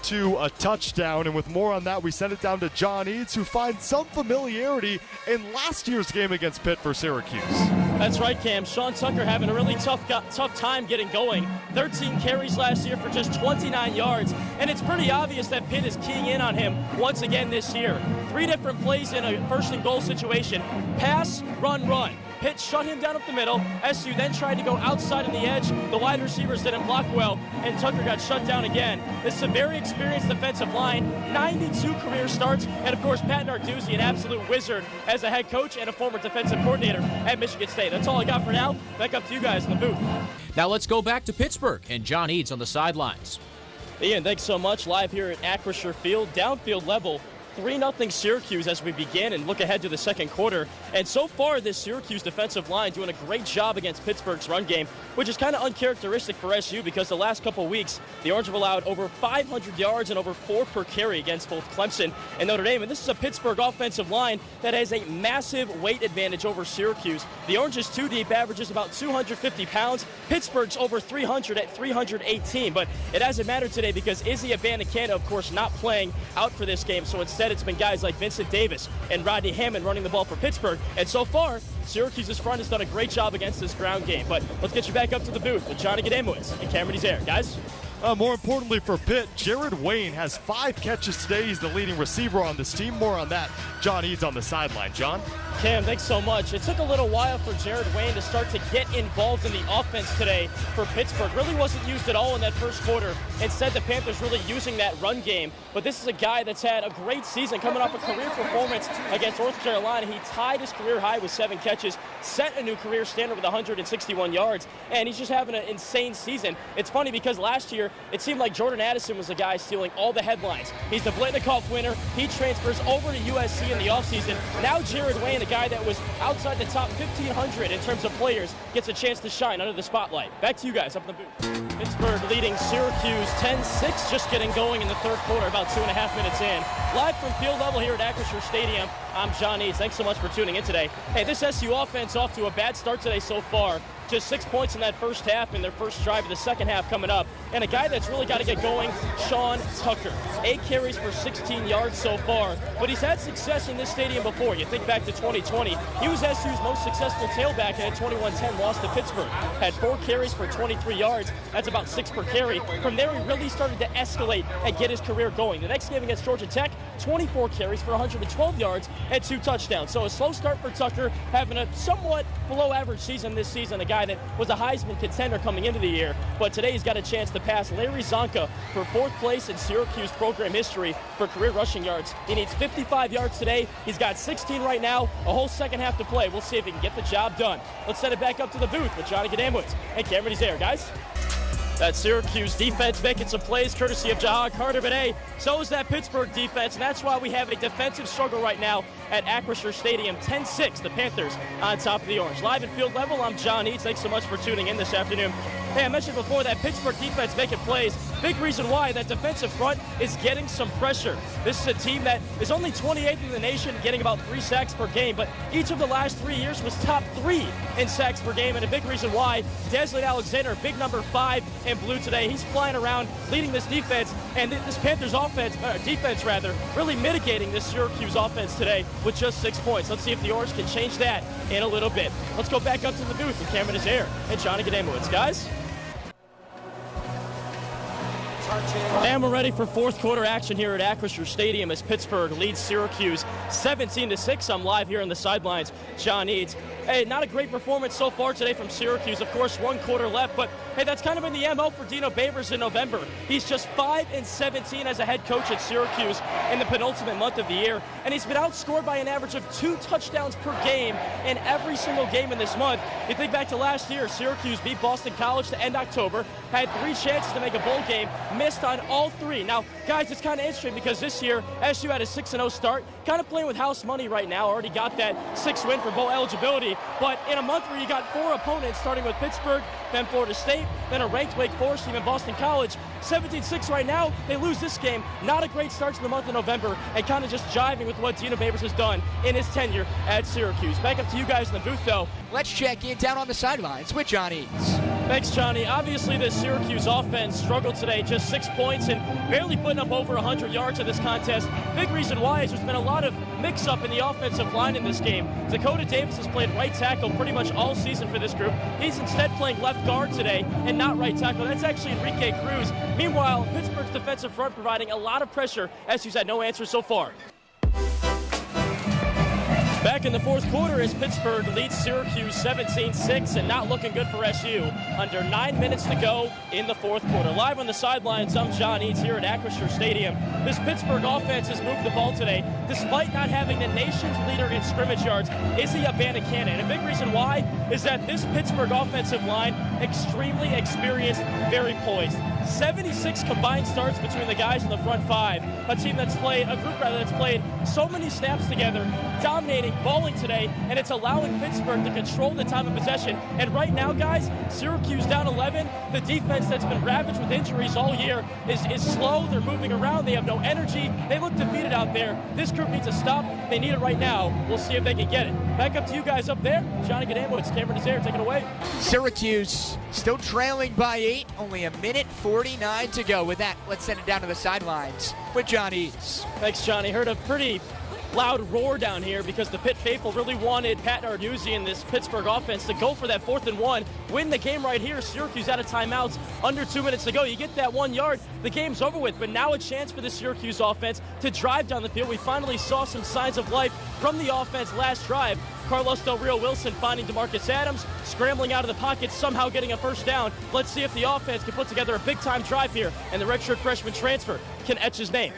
to a touchdown. And with more on that, we send it down to John Eads, who finds some familiarity in last year's game against Pitt for Syracuse. That's right, Cam. Sean Tucker having a really tough time getting going. 13 carries last year for just 29 yards. And it's pretty obvious that Pitt is keying in on him once again this year. 3 different plays in a first and goal situation. Pass, run, run. Pitt shut him down up the middle. SU then tried to go outside on the edge. The wide receivers didn't block well, and Tucker got shut down again. This is a very experienced defensive line, 92 career starts, and of course Pat Narduzzi, an absolute wizard as a head coach and a former defensive coordinator at Michigan State. That's all I got for now. Back up to you guys in the booth. Now let's go back to Pittsburgh and John Eads on the sidelines. Ian, thanks so much. Live here at Acrisure Field, downfield level. 3-0 Syracuse as we begin and look ahead to the second quarter. And so far, this Syracuse defensive line doing a great job against Pittsburgh's run game, which is kind of uncharacteristic for SU because the last couple weeks, the Orange have allowed over 500 yards and over 4 per carry against both Clemson and Notre Dame. And this is a Pittsburgh offensive line that has a massive weight advantage over Syracuse. The Orange's 2 deep averages about 250 pounds. Pittsburgh's over 300 at 318. But it hasn't mattered today because Izzy Abanikanda, of course, not playing out for this game. So instead, it's been guys like Vincent Davis and Rodney Hammond running the ball for Pittsburgh. And so far, Syracuse's front has done a great job against this ground game. But let's get you back up to the booth with Johnny Gademowitz and Cameron Eads. Guys? More importantly for Pitt, Jared Wayne has 5 catches today. He's the leading receiver on this team. More on that, John Eads on the sideline. John? Cam, thanks so much. It took a little while for Jared Wayne to start to get involved in the offense today for Pittsburgh. Really wasn't used at all in that first quarter. Instead, the Panthers really using that run game. But this is a guy that's had a great season coming off a career performance against North Carolina. He tied his career high with 7 catches, set a new career standard with 161 yards, and he's just having an insane season. It's funny because last year, it seemed like Jordan Addison was the guy stealing all the headlines. He's the Blitnikoff winner. He transfers over to USC in the offseason. Now Jared Wayne, a guy that was outside the top 1,500 in terms of players, gets a chance to shine under the spotlight. Back to you guys up in the booth. Pittsburgh leading Syracuse 10-6, just getting going in the third quarter, about 2.5 minutes in. Live from field level here at Acrisure Stadium, I'm John Eads. Thanks so much for tuning in today. Hey, this SU offense off to a bad start today so far. Just 6 points in that first half in their first drive of the second half coming up. And a guy that's really got to get going, Sean Tucker. 8 carries for 16 yards so far. But he's had success in this stadium before. You think back to 2020. He was SU's most successful tailback in a 21-10 loss to Pittsburgh. Had 4 carries for 23 yards. That's about 6 per carry. From there, he really started to escalate and get his career going. The next game against Georgia Tech, 24 carries for 112 yards and 2 touchdowns. So a slow start for Tucker, having a somewhat below average season this season. A guy that was a Heisman contender coming into the year. But today he's got a chance to pass Larry Zonka for 4th place in Syracuse program history for career rushing yards. He needs 55 yards today. He's got 16 right now. A whole second half to play. We'll see if he can get the job done. Let's send it back up to the booth with Johnny Gademowitz and Cameron Eads, guys. That Syracuse defense making some plays courtesy of Jahad Carter, but hey, so is that Pittsburgh defense, and that's why we have a defensive struggle right now at Acrisure Stadium. 10-6, the Panthers on top of the Orange. Live at field level, I'm John Eads. Thanks so much for tuning in this afternoon. Hey, I mentioned before that Pittsburgh defense making plays. Big reason why that defensive front is getting some pressure. This is a team that is only 28th in the nation, getting about 3 sacks per game, but each of the last 3 years was top 3 in sacks per game, and a big reason why Desley Alexander, big number 5 in blue today, he's flying around leading this defense, and this Panthers defense really mitigating this Syracuse offense today with just 6 points. Let's see if the Orange can change that in a little bit. Let's go back up to the booth with Cameron Eads and Johnny Gademowitz. Guys? And we're ready for fourth quarter action here at Acrisure Stadium as Pittsburgh leads Syracuse 17-6. I'm live here on the sidelines. John Eads. Hey, not a great performance so far today from Syracuse. Of course, 1 quarter left, but hey, that's kind of been the MO for Dino Babers in November. He's just 5-17 as a head coach at Syracuse in the penultimate month of the year, and he's been outscored by an average of 2 touchdowns per game in every single game in this month. You think back to last year, Syracuse beat Boston College to end October, had 3 chances to make a bowl game, missed on all 3. Now, guys, it's kind of interesting because this year, SU had a 6-0 start, kind of playing with house money right now. Already got that 6th win for bowl eligibility, but in a month where you got 4 opponents, starting with Pittsburgh, then Florida State, then a ranked Wake Forest team in Boston College, 17-6 right now. They lose this game. Not a great start to the month of November, and kind of just jiving with what Dino Babers has done in his tenure at Syracuse. Back up to you guys in the booth, though. Let's check in down on the sidelines with John Eads. Thanks, Johnny. Obviously, the Syracuse offense struggled today, just 6 points and barely putting up over 100 yards in this contest. Big reason why is there's been a lot of mix-up in the offensive line in this game. Dakota Davis has played right tackle pretty much all season for this group. He's instead playing left guard today and not right tackle. That's actually Enrique Cruz. Meanwhile, Pittsburgh's defensive front providing a lot of pressure. SU's had no answers so far. Back in the fourth quarter as Pittsburgh leads Syracuse 17-6 and not looking good for SU. Under 9 minutes to go in the fourth quarter. Live on the sidelines, I'm John Eads here at Acrisure Stadium. This Pittsburgh offense has moved the ball today despite not having the nation's leader in scrimmage yards, Izzy Abanikanda. And a big reason why is that this Pittsburgh offensive line, extremely experienced, very poised. 76 combined starts between the guys in the front 5. A group that's played so many snaps together, dominating, balling today, and it's allowing Pittsburgh to control the time of possession. And right now, guys, Syracuse down 11. The defense that's been ravaged with injuries all year is slow. They're moving around. They have no energy. They look defeated out there. This group needs a stop. They need it right now. We'll see if they can get it. Back up to you guys up there. Johnny Gadamo, it's Cameron Desire. Take it away. Syracuse still trailing by 8. Only a minute 49 to go. With that, let's send it down to the sidelines with John Eads. Thanks, Johnny. Heard a pretty loud roar down here because the Pitt faithful really wanted Pat Narduzzi and this Pittsburgh offense to go for that 4th and 1, win the game right here. Syracuse out of timeouts, under 2 minutes to go. You get that 1 yard, the game's over with, but now a chance for the Syracuse offense to drive down the field. We finally saw some signs of life from the offense last drive. Carlos Del Rio Wilson finding DeMarcus Adams, scrambling out of the pocket, somehow getting a first down. Let's see if the offense can put together a big-time drive here, and the redshirt freshman transfer can etch his name.